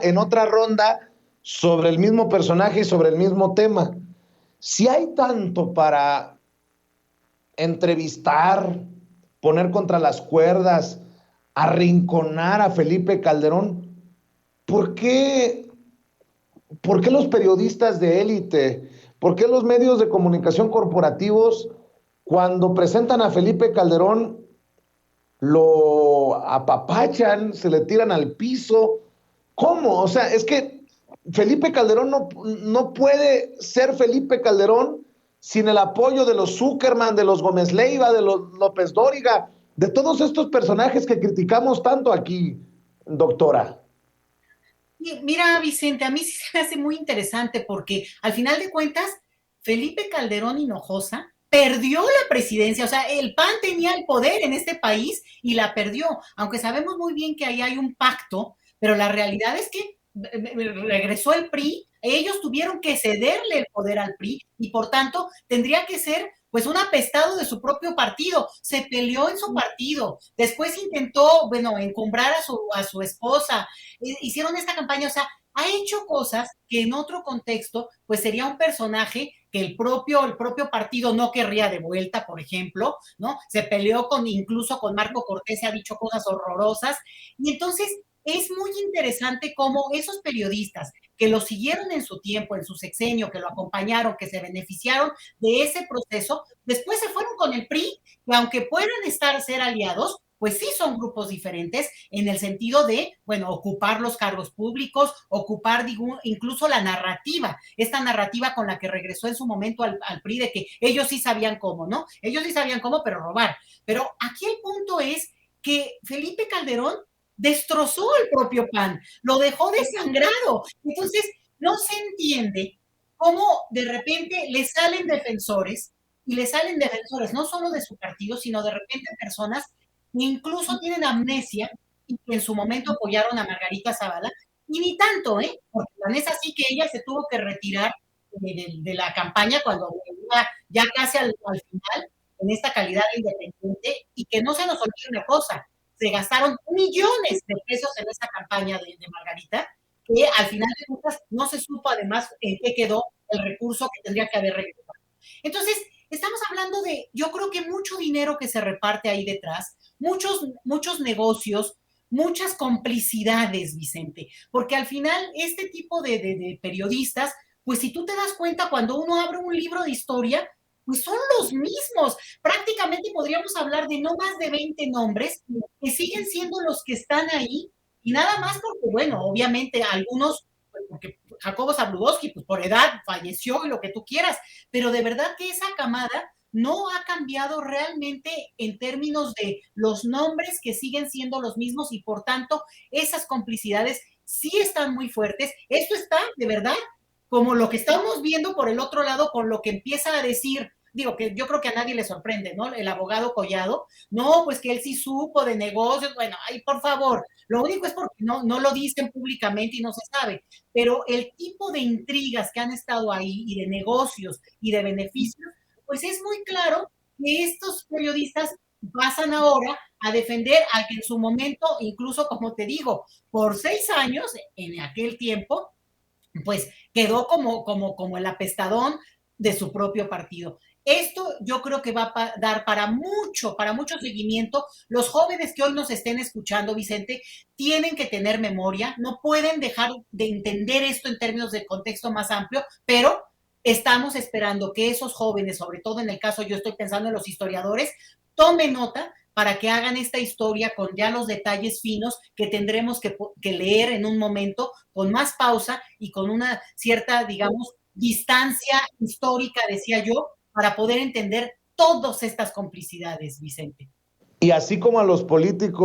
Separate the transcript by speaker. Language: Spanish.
Speaker 1: en otra ronda sobre el mismo personaje y sobre el mismo tema. Si hay tanto para entrevistar, poner contra las cuerdas, arrinconar a Felipe Calderón, ¿por qué, por qué los periodistas de élite, por qué los medios de comunicación corporativos, cuando presentan a Felipe Calderón, lo apapachan, se le tiran al piso? ¿Cómo? O sea, es que Felipe Calderón no puede ser Felipe Calderón sin el apoyo de los Zuckerman, de los Gómez Leiva, de los López Dóriga, de todos estos personajes que criticamos tanto aquí, doctora.
Speaker 2: Mira, Vicente, a mí sí se me hace muy interesante porque al final de cuentas, Felipe Calderón Hinojosa perdió la presidencia, o sea, el PAN tenía el poder en este país y la perdió, aunque sabemos muy bien que ahí hay un pacto, pero la realidad es que regresó el PRI, ellos tuvieron que cederle el poder al PRI y por tanto tendría que ser pues un apestado de su propio partido, se peleó en su partido, después intentó, bueno, encumbrar a su esposa, hicieron esta campaña, o sea, ha hecho cosas que en otro contexto, pues sería un personaje que el propio partido no querría de vuelta, por ejemplo, ¿no? Se peleó incluso con Marco Cortés, se ha dicho cosas horrorosas, y entonces es muy interesante cómo esos periodistas que lo siguieron en su tiempo, en su sexenio, que lo acompañaron, que se beneficiaron de ese proceso, después se fueron con el PRI, que aunque puedan ser aliados, pues sí son grupos diferentes en el sentido de, bueno, ocupar los cargos públicos, ocupar, digo, incluso la narrativa, esta narrativa con la que regresó en su momento al PRI de que ellos sí sabían cómo, ¿no? Ellos sí sabían cómo, pero robar. Pero aquí el punto es que Felipe Calderón destrozó el propio PAN, lo dejó desangrado. Entonces, no se entiende cómo de repente le salen defensores y le salen defensores no solo de su partido, sino de repente personas incluso tienen amnesia y que en su momento apoyaron a Margarita Zavala, y ni tanto, ¿eh? Porque tan es así que ella se tuvo que retirar de la campaña cuando iba ya casi al final, en esta calidad de independiente, y que no se nos olvide una cosa, se gastaron millones de pesos en esa campaña de Margarita, que al final de cuentas no se supo además en qué quedó el recurso que tendría que haber regresado. Entonces, estamos hablando de, yo creo que mucho dinero que se reparte ahí detrás, muchos negocios, muchas complicidades, Vicente, porque al final este tipo de periodistas, pues si tú te das cuenta, cuando uno abre un libro de historia, pues son los mismos. Prácticamente podríamos hablar de no más de 20 nombres que siguen siendo los que están ahí, y nada más porque, bueno, obviamente algunos, pues porque Jacobo Zabludowski, pues por edad falleció y lo que tú quieras, pero de verdad que esa camada no ha cambiado realmente en términos de los nombres que siguen siendo los mismos y por tanto esas complicidades sí están muy fuertes. Esto está de verdad como lo que estamos viendo por el otro lado con lo que empieza a decir, digo que yo creo que a nadie le sorprende, ¿no? El abogado Collado, no, pues que él sí supo de negocios, bueno, ay, por favor, lo único es porque no lo dicen públicamente y no se sabe, pero el tipo de intrigas que han estado ahí y de negocios y de beneficios, pues es muy claro que estos periodistas pasan ahora a defender al que en su momento, incluso como te digo, por 6 años, en aquel tiempo, pues quedó como el apestadón de su propio partido. Esto yo creo que va a dar para mucho seguimiento. Los jóvenes que hoy nos estén escuchando, Vicente, tienen que tener memoria, no pueden dejar de entender esto en términos de contexto más amplio, pero estamos esperando que esos jóvenes, sobre todo en el caso, yo estoy pensando en los historiadores, tomen nota para que hagan esta historia con ya los detalles finos que tendremos que leer en un momento, con más pausa y con una cierta, digamos, distancia histórica, decía yo, para poder entender todas estas complicidades, Vicente.
Speaker 1: Y así como a los políticos